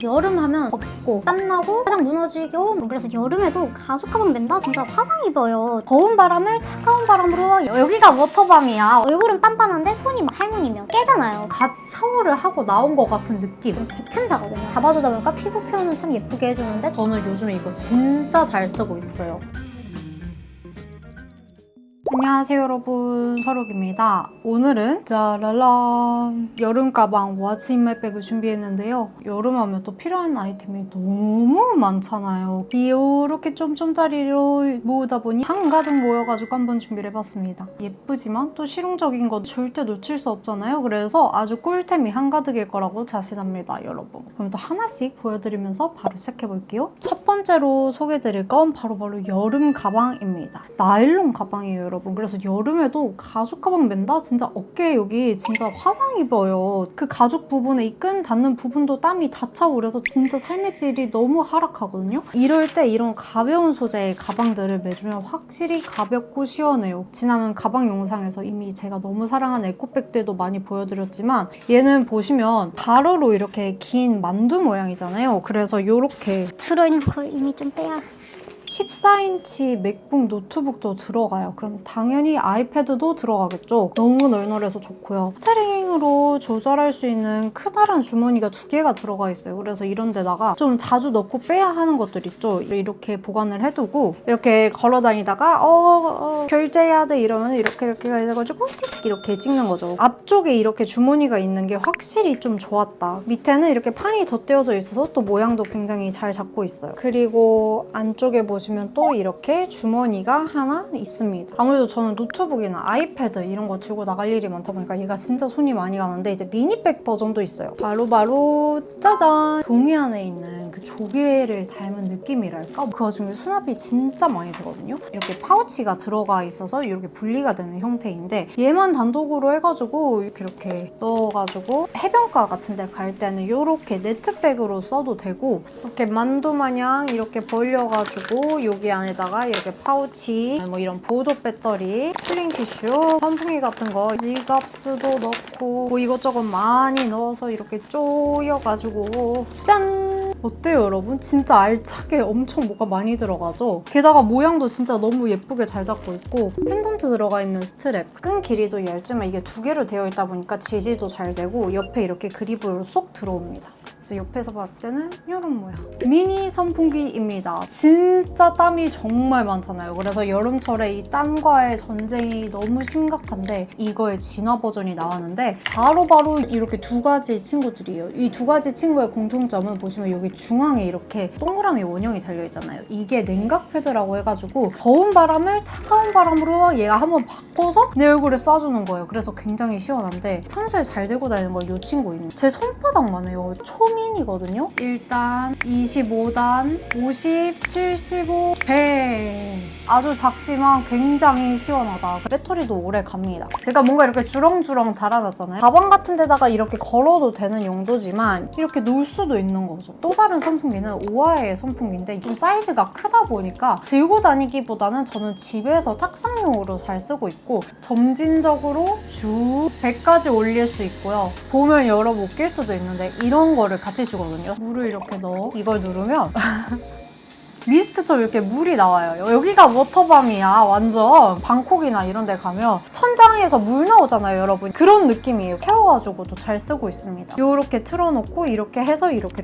여름 하면 덥고 땀나고 화장 무너지고 그래서 여름에도 가죽 가방 맨다? 진짜 화상 입어요. 더운 바람을 차가운 바람으로 여기가 워터밤이야. 얼굴은 빤빤한데 손이 막 할머니면 깨잖아요. 갓 샤워를 하고 나온 것 같은 느낌. 백침사거든요. 잡아주다 보니까 피부 표현은 참 예쁘게 해주는데 저는 요즘에 이거 진짜 잘 쓰고 있어요. 안녕하세요 여러분, 서록입니다. 오늘은 짜라란 여름 가방 워치인맥백을 준비했는데요. 여름하면 또 필요한 아이템이 너무 많잖아요. 이렇게 쫌쫌짜리로 모으다 보니 한가득 모여가지고 한번 준비를 해봤습니다. 예쁘지만 또 실용적인 거 절대 놓칠 수 없잖아요. 그래서 아주 꿀템이 한가득일 거라고 자신합니다, 여러분. 그럼 또 하나씩 보여드리면서 바로 시작해볼게요. 첫 번째로 소개해드릴 건 바로 여름 가방입니다. 나일론 가방이에요, 여러분. 그래서 여름에도 가죽 가방 맨다? 진짜 어깨 여기 진짜 화상 입어요. 그 가죽 부분에 이 끈 닿는 부분도 땀이 다 차오르서 진짜 삶의 질이 너무 하락하거든요. 이럴 때 이런 가벼운 소재의 가방들을 매주면 확실히 가볍고 시원해요. 지난 가방 영상에서 이미 제가 너무 사랑하는 에코백들도 많이 보여드렸지만 얘는 보시면 가로로 이렇게 긴 만두 모양이잖아요. 그래서 이렇게 들어있는 걸 이미 좀 빼야 14인치 맥북 노트북도 들어가요. 그럼 당연히 아이패드도 들어가겠죠. 너무 널널해서 좋고요. 스트링으로 조절할 수 있는 크다란 주머니가 2개가 들어가 있어요. 그래서 이런 데다가 좀 자주 넣고 빼야 하는 것들 있죠. 이렇게 보관을 해두고 이렇게 걸어 다니다가 결제해야 돼 이러면 이렇게 해가지고 틱 이렇게 찍는 거죠. 앞쪽에 이렇게 주머니가 있는 게 확실히 좀 좋았다. 밑에는 이렇게 판이 덧대어져 있어서 또 모양도 굉장히 잘 잡고 있어요. 그리고 안쪽에 보시면 또 이렇게 주머니가 하나 있습니다. 아무래도 저는 노트북이나 아이패드 이런 거 들고 나갈 일이 많다 보니까 얘가 진짜 손이 많이 가는데 이제 미니백 버전도 있어요. 바로 짜잔! 종이 안에 있는 그 조개를 닮은 느낌이랄까? 그 와중에 수납이 진짜 많이 되거든요. 이렇게 파우치가 들어가 있어서 이렇게 분리가 되는 형태인데 얘만 단독으로 해가지고 이렇게 넣어가지고 해변가 같은 데 갈 때는 이렇게 네트백으로 써도 되고 이렇게 만두 마냥 이렇게 벌려가지고 여기 안에다가 이렇게 파우치, 뭐 이런 보조 배터리, 쿨링 티슈, 선풍기 같은 거, 지갑스도 넣고 뭐 이것저것 많이 넣어서 이렇게 쪼여가지고 짠! 어때요 여러분? 진짜 알차게 엄청 뭐가 많이 들어가죠? 게다가 모양도 진짜 너무 예쁘게 잘 잡고 있고 펜던트 들어가 있는 스트랩, 끈 길이도 얇지만 이게 2개로 되어 있다 보니까 지지도 잘 되고 옆에 이렇게 그립으로 쏙 들어옵니다. 그래서 옆에서 봤을 때는 이런 모양. 미니 선풍기입니다. 진짜 땀이 정말 많잖아요. 그래서 여름철에 이 땀과의 전쟁이 너무 심각한데 이거의 진화 버전이 나왔는데 바로 이렇게 2가지 친구들이에요. 이 2가지 친구의 공통점은 보시면 여기 중앙에 이렇게 동그라미 원형이 달려있잖아요. 이게 냉각 패드라고 해가지고 더운 바람을 차가운 바람으로 얘가 한번 바꿔서 내 얼굴에 쏴주는 거예요. 그래서 굉장히 시원한데 평소에 잘 들고 다니는 건 이 친구입니다. 제 손바닥만 해요. 초민이거든요. 1단, 25단, 50, 75, 100. 아주 작지만 굉장히 시원하다. 배터리도 오래 갑니다. 제가 뭔가 이렇게 주렁주렁 달아놨잖아요. 가방 같은 데다가 이렇게 걸어도 되는 용도지만 이렇게 놓을 수도 있는 거죠. 또 다른 선풍기는 오아의 선풍기인데 좀 사이즈가 크다 보니까 들고 다니기보다는 저는 집에서 탁상용으로 잘 쓰고 있고 점진적으로 쭉 100까지 올릴 수 있고요. 보면 여러 못 낄 수도 있는데 이런 거를 같이 주거든요. 물을 이렇게 넣어 이걸 누르면 미스트처럼 이렇게 물이 나와요. 여기가 워터밤이야. 완전 방콕이나 이런 데 가면 천장에서 물 나오잖아요, 여러분. 그런 느낌이에요. 태워가지고도 잘 쓰고 있습니다. 이렇게 틀어놓고 이렇게 해서 이렇게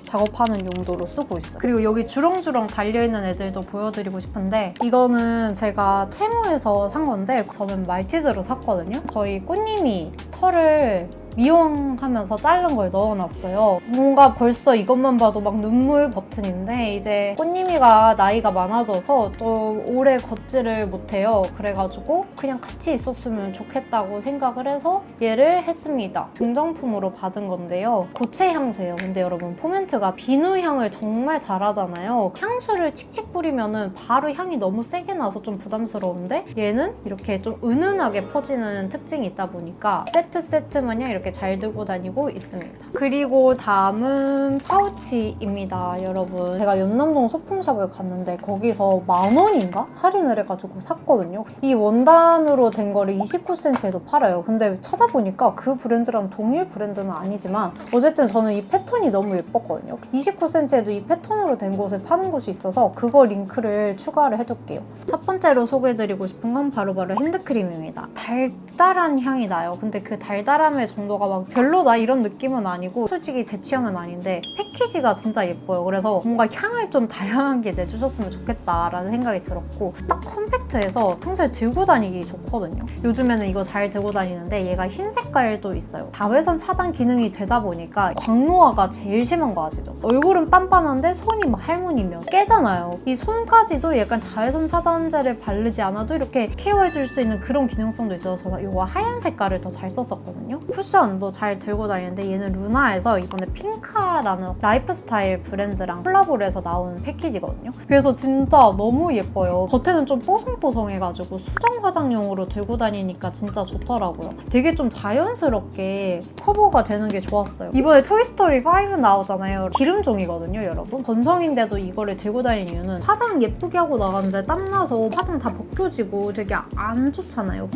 작업하는 용도로 쓰고 있어요. 그리고 여기 주렁주렁 달려있는 애들도 보여드리고 싶은데 이거는 제가 테무에서 산 건데 저는 말티즈로 샀거든요. 저희 꽃님이 털을 미용하면서 자른 걸 넣어놨어요. 뭔가 벌써 이것만 봐도 막 눈물 버튼인데 이제 꽃님이가 나이가 많아져서 좀 오래 걷지를 못해요. 그래가지고 그냥 같이 있었으면 좋겠다고 생각을 해서 얘를 했습니다. 증정품으로 받은 건데요. 고체 향수예요. 근데 여러분 포멘트가 비누 향을 정말 잘하잖아요. 향수를 칙칙 뿌리면은 바로 향이 너무 세게 나서 좀 부담스러운데 얘는 이렇게 좀 은은하게 퍼지는 특징이 있다 보니까 세트 마냥 이렇게 이렇게 잘 들고 다니고 있습니다. 그리고 다음은 파우치입니다, 여러분. 제가 연남동 소품샵을 갔는데 거기서 10,000원인가? 할인을 해가지고 샀거든요. 이 원단으로 된 거를 29cm에도 팔아요. 근데 찾아보니까 그 브랜드랑 동일 브랜드는 아니지만 어쨌든 저는 이 패턴이 너무 예뻤거든요. 29cm에도 이 패턴으로 된 곳을 파는 곳이 있어서 그거 링크를 추가를 해둘게요. 첫 번째로 소개해드리고 싶은 건 바로바로 핸드크림입니다. 달달한 향이 나요. 근데 그 달달함의 정도가 막 별로다 이런 느낌은 아니고 솔직히 제 취향은 아닌데 패키지가 진짜 예뻐요. 그래서 뭔가 향을 좀 다양하게 내주셨으면 좋겠다라는 생각이 들었고 딱 컴팩트해서 평소에 들고 다니기 좋거든요. 요즘에는 이거 잘 들고 다니는데 얘가 흰 색깔도 있어요. 자외선 차단 기능이 되다 보니까 광노화가 제일 심한 거 아시죠? 얼굴은 빤빤한데 손이 막 할머니면 깨잖아요. 이 손까지도 약간 자외선 차단제를 바르지 않아도 이렇게 케어해줄 수 있는 그런 기능성도 있어서 저는 이거 하얀 색깔을 더 잘 썼었거든요. 쿠션도 잘 들고 다니는데 얘는 루나에서 이번에 핑카라는 라이프스타일 브랜드랑 콜라보를 해서 나온 패키지거든요. 그래서 진짜 너무 예뻐요. 겉에는 좀 뽀송뽀송해가지고 수정 화장용으로 들고 다니니까 진짜 좋더라고요. 되게 좀 자연스럽게 커버가 되는 게 좋았어요. 이번에 토이스토리 5 나오잖아요. 기름종이거든요, 여러분. 건성인데도 이거를 들고 다니는 이유는 화장 예쁘게 하고 나가는데 땀나서 화장 다 벗겨지고 되게 안 좋잖아요.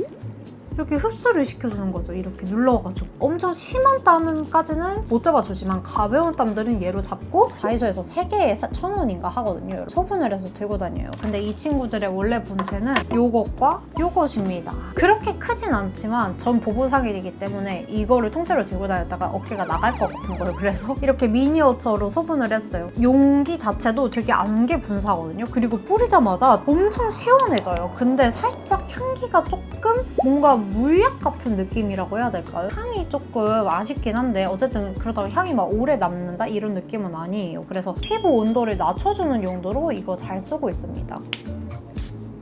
이렇게 흡수를 시켜주는 거죠. 이렇게 눌러가지고. 엄청 심한 땀까지는 못 잡아주지만 가벼운 땀들은 얘로 잡고 다이소에서 3개에 1,000원인가 하거든요. 소분을 해서 들고 다녀요. 근데 이 친구들의 원래 본체는 요것과 요것입니다. 그렇게 크진 않지만 전 보부상일이기 때문에 이거를 통째로 들고 다녔다가 어깨가 나갈 것 같은 거예요. 그래서 이렇게 미니어처로 소분을 했어요. 용기 자체도 되게 안개 분사거든요. 그리고 뿌리자마자 엄청 시원해져요. 근데 살짝 향기가 조금 뭔가 물약 같은 느낌이라고 해야 될까요? 향이 조금 아쉽긴 한데 어쨌든 그러다가 향이 막 오래 남는다 이런 느낌은 아니에요. 그래서 피부 온도를 낮춰주는 용도로 이거 잘 쓰고 있습니다.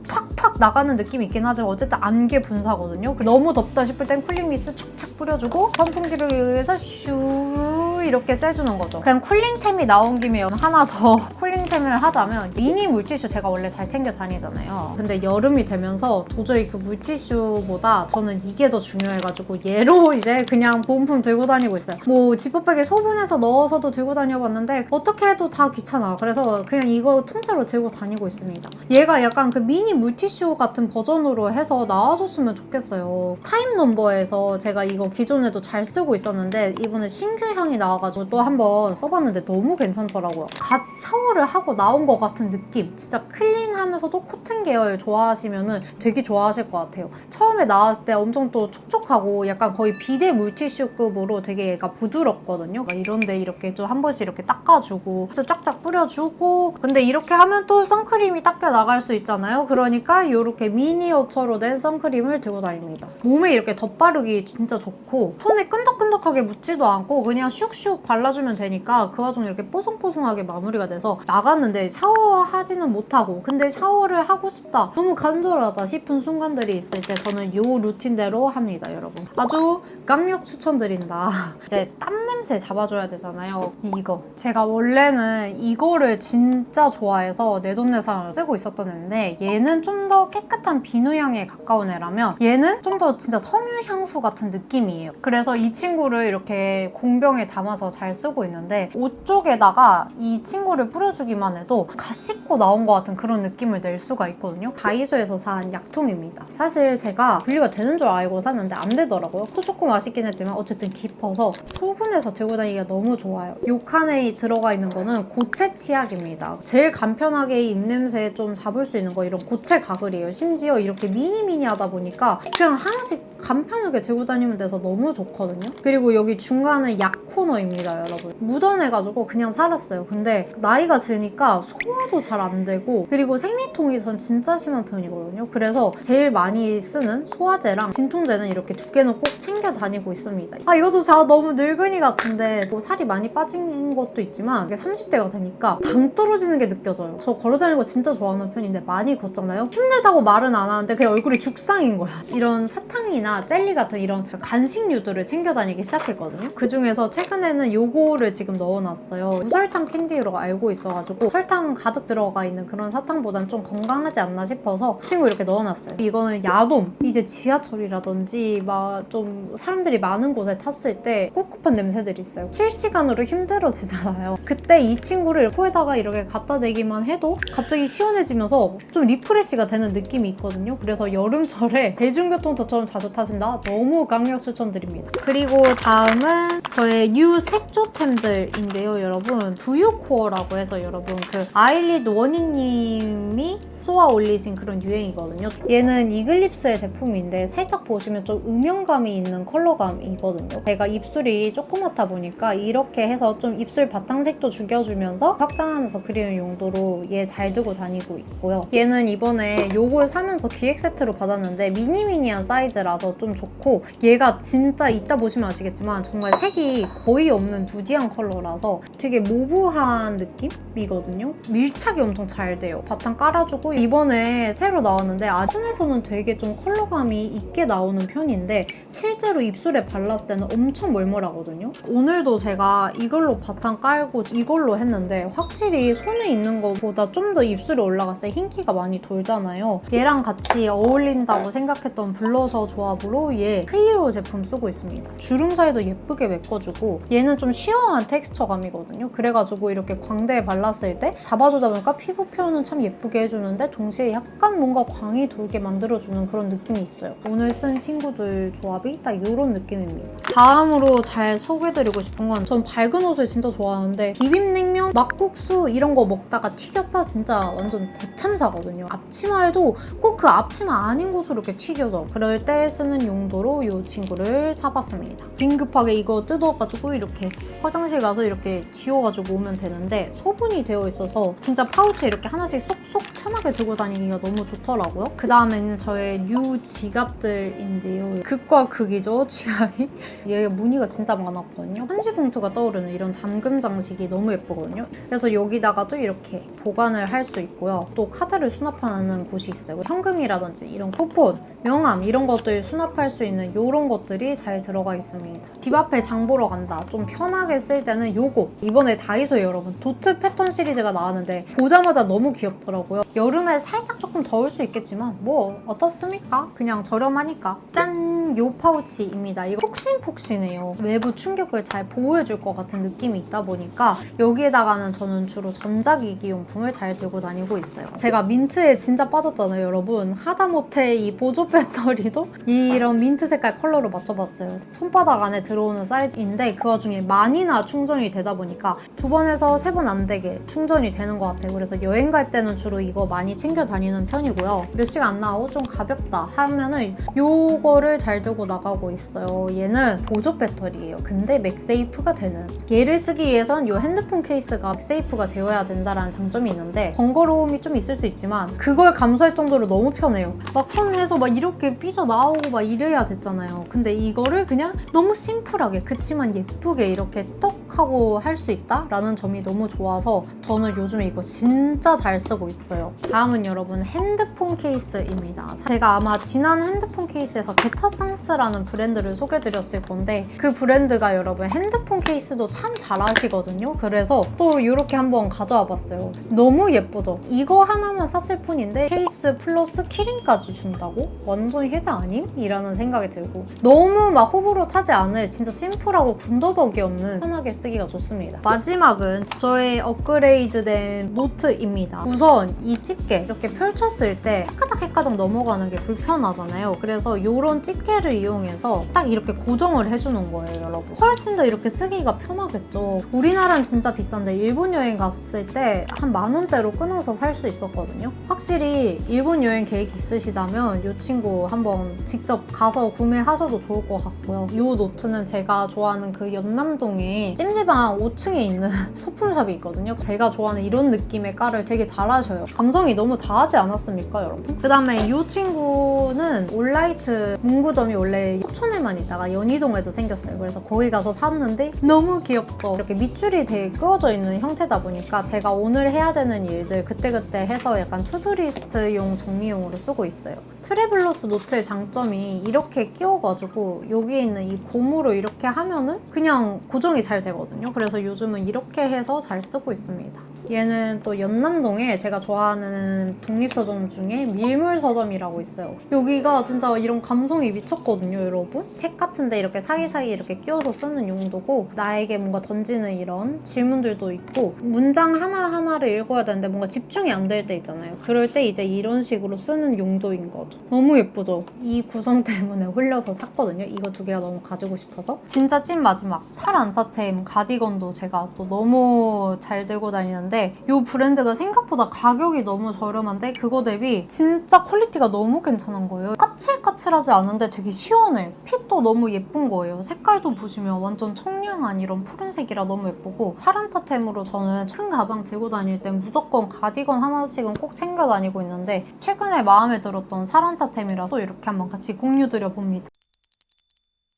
팍팍 나가는 느낌이 있긴 하지만 어쨌든 안개 분사거든요. 너무 덥다 싶을 땐 쿨링 미스 착착 뿌려주고 선풍기를 이용해서 슈 이렇게 쐬주는 거죠. 그냥 쿨링템이 나온 김에 하나 더 쿨링템을 하자면 미니 물티슈 제가 원래 잘 챙겨 다니잖아요. 근데 여름이 되면서 도저히 그 물티슈보다 저는 이게 더 중요해가지고 얘로 이제 그냥 보온품 들고 다니고 있어요. 뭐 지퍼백에 소분해서 넣어서도 들고 다녀봤는데 어떻게 해도 다 귀찮아. 그래서 그냥 이거 통째로 들고 다니고 있습니다. 얘가 약간 그 미니 물티슈 같은 버전으로 해서 나와줬으면 좋겠어요. 타임 넘버에서 제가 이거 기존에도 잘 쓰고 있었는데 이번에 신규 향이 나와가지고 또 한번 써봤는데 너무 괜찮더라고요. 갓 샤워를 하고 나온 것 같은 느낌. 진짜 클린하면서도 코튼 계열 좋아하시면은 되게 좋아하실 것 같아요. 처음에 나왔을 때 엄청 또 촉촉하고 약간 거의 비데 물티슈급으로 되게 얘가 부드럽거든요. 이런데 이렇게 좀 한 번씩 이렇게 닦아주고 그래서 쫙쫙 뿌려주고 근데 이렇게 하면 또 선크림이 닦여 나갈 수 있잖아요. 그러니까 이렇게 미니어처로 된 선크림을 들고 다닙니다. 몸에 이렇게 덧바르기 진짜 좋고 손에 끈적끈적하게 묻지도 않고 그냥 슉슉 발라주면 되니까 그 와중에 이렇게 뽀송뽀송하게 마무리가 돼서 나갔는데 샤워하지는 못하고 근데 샤워를 하고 싶다 너무 간절하다 싶은 순간들이 있을 때 저는 이 루틴대로 합니다, 여러분. 아주 강력 추천드린다. 이제 땀 냄새 잡아줘야 되잖아요. 이거 제가 원래는 이거를 진짜 좋아해서 내돈내산을 쓰고 있었던 애인데 얘는 좀 더 깨끗한 비누향에 가까운 애라면 얘는 좀 더 진짜 섬유 향수 같은 느낌이에요. 그래서 이 친구를 이렇게 공병에 담아서 잘 쓰고 있는데 옷 쪽에다가 이 친구를 뿌려주기만 해도 갓 씻고 나온 것 같은 그런 느낌을 낼 수가 있거든요. 다이소에서 산 약통입니다. 사실 제가 분리가 되는 줄 알고 샀는데 안 되더라고요. 또 조금 아쉽긴 했지만 어쨌든 깊어서 소분해서 들고 다니기가 너무 좋아요. 이 칸에 들어가 있는 거는 고체 치약입니다. 제일 간편하게 입냄새 좀 잡을 수 있는 거 이런 고체 가글이에요. 심지어 이렇게 미니미니하다 보니까 그냥 하나씩 간편하게 들고 다니면 돼서 너무 좋거든요. 그리고 여기 중간은 약 코너입니다, 여러분. 묻어내가지고 그냥 살았어요. 근데 나이가 드니까 소화도 잘 안 되고 그리고 생리통이 전 진짜 심한 편이거든요. 그래서 제일 많이 쓰는 소화제랑 진통제는 이렇게 2개는 꼭 챙겨 다니고 있습니다. 아, 이것도 제가 너무 늙은이 같은데 뭐 살이 많이 빠진 것도 있지만 이게 30대가 되니까 당 떨어지는 게 느껴져요. 저 걸어다니는 거 진짜 좋아하는 편인데 많이 걷잖아요. 힘들다고 말은 안 하는데 그냥 얼굴이 죽상인 거야. 이런 사탕이나 젤리 같은 이런 간식류들을 챙겨 다니기 시작했거든요. 그중에서 최근에는 요거를 지금 넣어놨어요. 무설탕 캔디로 알고 있어가지고 설탕 가득 들어가 있는 그런 사탕보단 좀 건강하지 않나 싶어서 친구 이렇게 넣어놨어요. 이거는 야돔. 이제 지하철이라든지 막 좀 사람들이 많은 곳에 탔을 마실 때 꿉꿉한 냄새들이 있어요. 실시간으로 힘들어지잖아요. 그때 이 친구를 코에다가 이렇게 갖다 대기만 해도 갑자기 시원해지면서 좀 리프레시가 되는 느낌이 있거든요. 그래서 여름철에 대중교통처럼 자주 타신다? 너무 강력 추천드립니다. 그리고 다음은 저의 뉴 색조템들인데요, 여러분. 두유코어라고 해서 여러분 그 아일리드 원희님이 쏘아 올리신 그런 유행이거든요. 얘는 이글립스의 제품인데 살짝 보시면 좀 음영감이 있는 컬러감이거든요. 제가 입술이 조그맣다 보니까 이렇게 해서 좀 입술 바탕색도 죽여주면서 확장하면서 그리는 용도로 얘 잘 두고 다니고 있고요. 얘는 이번에 요걸 사면서 기획 세트로 받았는데 미니미니한 사이즈라서 좀 좋고, 얘가 진짜 이따 보시면 아시겠지만 정말 색이 거의 없는 누디한 컬러라서 되게 모브한 느낌이거든요. 밀착이 엄청 잘 돼요. 바탕 깔아주고 이번에 새로 나왔는데 손에서는 되게 좀 컬러감이 있게 나오는 편인데 실제로 입술에 발랐을 때는 엄청 멀멀하거든요. 오늘도 제가 이걸로 바탕 깔고 이걸로 했는데 확실히 손에 있는 것보다 좀 더 입술에 올라갔을 때 흰기가 많이 돌잖아요. 얘랑 같이 어울린다고 생각했던 블러셔 조합으로 얘 클리오 제품 쓰고 있습니다. 주름 사이도 예쁘게 메꿔주고 얘는 좀 쉬어한 텍스처감이거든요. 그래가지고 이렇게 광대에 발랐을 때 잡아주다 보니까 피부 표현은 참 예쁘게 해주는데 동시에 약간 뭔가 광이 돌게 만들어주는 그런 느낌이 있어요. 오늘 쓴 친구들 조합이 딱 이런 느낌입니다. 다음으로 잘 소개해드리고 싶은 건 전 밝은 옷을 진짜 좋아하는데 비빔냉면, 막국수 이런 거 먹다가 튀겼다 진짜 완전 대참사거든요. 앞치마에도 꼭 그 앞치마 아닌 곳으로 이렇게 튀겨져. 그럴 때 쓰는 용도로 이 친구를 사봤습니다. 긴급하게 이거 뜯어가지고 이렇게 화장실 가서 이렇게 지워가지고 오면 되는데 소분이 되어 있어서 진짜 파우치에 이렇게 하나씩 쏙쏙 편하게 들고 다니기가 너무 좋더라고요. 그 다음에는 저의 뉴 지갑들인데요. 극과 극이죠, 취향이. 얘 무늬가 진짜 많았거든요. 편지 봉투가 떠오르는 이런 잠금 장식이 너무 예쁘거든요. 그래서 여기다가도 이렇게 보관을 할 수 있고요. 또 카드를 수납하는 곳이 있어요. 현금이라든지 이런 쿠폰, 명함 이런 것들 수납할 수 있는 이런 것들이 잘 들어가 있습니다. 집 앞에 장 보러 간다, 좀 편하게 쓸 때는 요거. 이번에 다이소에 여러분 도트 패턴 시리즈가 나왔는데 보자마자 너무 귀엽더라고요. 여름에 살짝 조금 더울 수 있겠지만 뭐 어떻습니까? 그냥 저렴하니까. 짠! 요 파우치입니다. 이거 폭신폭신해요. 외부 충격을 잘 보호해줄 것 같은 느낌이 있다 보니까 여기에다가는 저는 주로 전자기기용품을 잘 들고 다니고 있어요. 제가 민트에 진짜 빠졌잖아요, 여러분. 하다못해 이 보조 배터리도 이런 민트 색깔 컬러로 맞춰봤어요. 손바닥 안에 들어오는 사이즈인데 그 와중에 많이나 충전이 되다 보니까 2번에서 3번 안 되게 충전이 되는 것 같아요. 그래서 여행 갈 때는 주로 이거 많이 챙겨 다니는 편이고요. 몇 시간 안 나오고 좀 가볍다 하면은 요거를 잘 들고 나가고 있어요. 얘는 보조 배터리예요. 근데 맥세이프가 되는. 얘를 쓰기 위해선 요 핸드폰 케이스가 맥세이프가 되어야 된다라는 장점이 있는데 번거로움이 좀 있을 수 있지만 그걸 감수할 정도로 너무 편해요. 막 손에서 막 이렇게 삐져나오고 막 이래야 됐잖아요. 근데 이거를 그냥 너무 심플하게 그치만 예쁘게 이렇게 떡 하고 할 수 있다라는 점이 너무 좋아서 저는 요즘에 이거 진짜 잘 쓰고 있어요. 다음은 여러분 핸드폰 케이스입니다. 제가 아마 지난 핸드폰 케이스에서 게타상스라는 브랜드를 소개드렸을 건데 그 브랜드가 여러분 핸드폰 케이스도 참 잘하시거든요. 그래서 또 이렇게 한번 가져와 봤어요. 너무 예쁘죠? 이거 하나만 샀을 뿐인데 케이스 플러스 키링까지 준다고? 완전 혜자 아님? 이라는 생각이 들고 너무 막 호불호 타지 않을 진짜 심플하고 군더더기 없는 편하게 쓰기가 좋습니다. 마지막은 저의 업그레이드된 노트입니다. 우선 이 집게 이렇게 펼쳤을 때 헷가닥 넘어가는 게 불편하잖아요. 그래서 이런 집게를 이용해서 딱 이렇게 고정을 해주는 거예요, 여러분. 훨씬 더 이렇게 쓰기가 편하겠죠. 우리나라는 진짜 비싼데 일본 여행 갔을 때 한 10,000원대로 끊어서 살 수 있었거든요. 확실히 일본 여행 계획 있으시다면 이 친구 한번 직접 가서 구매하셔도 좋을 것 같고요. 이 노트는 제가 좋아하는 그 연남동에 찜질방 5층에 있는 소품샵이 있거든요. 제가 좋아하는 이런 느낌의 깔을 되게 잘하셔요. 감성이 너무 다하지 않았습니까, 여러분? 그 다음에 이 친구는 올라이트 문구점이 원래 속촌에만 있다가 연희동에도 생겼어요. 그래서 거기 가서 샀는데 너무 귀엽죠? 이렇게 밑줄이 되게 끄어져 있는 형태다 보니까 제가 오늘 해야 되는 일들 그때그때 해서 약간 투두리스트용 정리용으로 쓰고 있어요. 트래블러스 노트의 장점이 이렇게 끼워가지고 여기에 있는 이 고무로 이렇게 하면은 그냥 고정이 잘 되거든요. 그래서 요즘은 이렇게 해서 잘 쓰고 있습니다. 얘는 또 연남동에 제가 좋아하는 독립서점 중에 밀물서점이라고 있어요. 여기가 진짜 이런 감성이 미쳤거든요, 여러분. 책 같은데 이렇게 사이사이 이렇게 끼워서 쓰는 용도고 나에게 뭔가 던지는 이런 질문들도 있고 문장 하나하나를 읽어야 되는데 뭔가 집중이 안 될 때 있잖아요. 그럴 때 이제 이런 식으로 쓰는 용도인 거죠. 너무 예쁘죠? 이 구성 때문에 홀려서 샀거든요. 이거 두 개가 너무 가지고 싶어서. 진짜 찐 마지막 살안타템 가디건도 제가 또 너무 잘 들고 다니는데 이 브랜드가 생각보다 가격이 너무 저렴한데 그거 대비 진짜 퀄리티가 너무 괜찮은 거예요. 까칠까칠하지 않은데 되게 시원해. 핏도 너무 예쁜 거예요. 색깔도 보시면 완전 청량한 이런 푸른색이라 너무 예쁘고 살안타템으로 저는 큰 가방 들고 다닐 땐 무조건 가디건 하나씩은 꼭 챙겨 다니고 있는데 최근에 마음에 들었던 살안타템이라서 이렇게 한번 같이 공유드려 봅니다.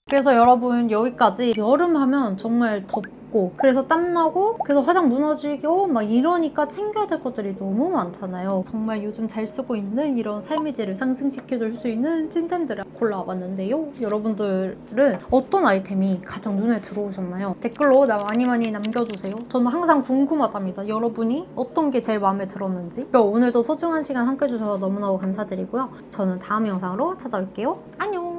그래서 여러분 여기까지 여름 하면 정말 덥고 그래서 땀나고 그래서 화장 무너지고 막 이러니까 챙겨야 될 것들이 너무 많잖아요. 정말 요즘 잘 쓰고 있는 이런 삶의 질을 상승시켜줄 수 있는 찐템들을 골라와봤는데요. 여러분들은 어떤 아이템이 가장 눈에 들어오셨나요? 댓글로 많이 남겨주세요. 저는 항상 궁금하답니다. 여러분이 어떤 게 제일 마음에 들었는지. 오늘도 소중한 시간 함께 해주셔서 너무너무 감사드리고요. 저는 다음 영상으로 찾아올게요. 안녕!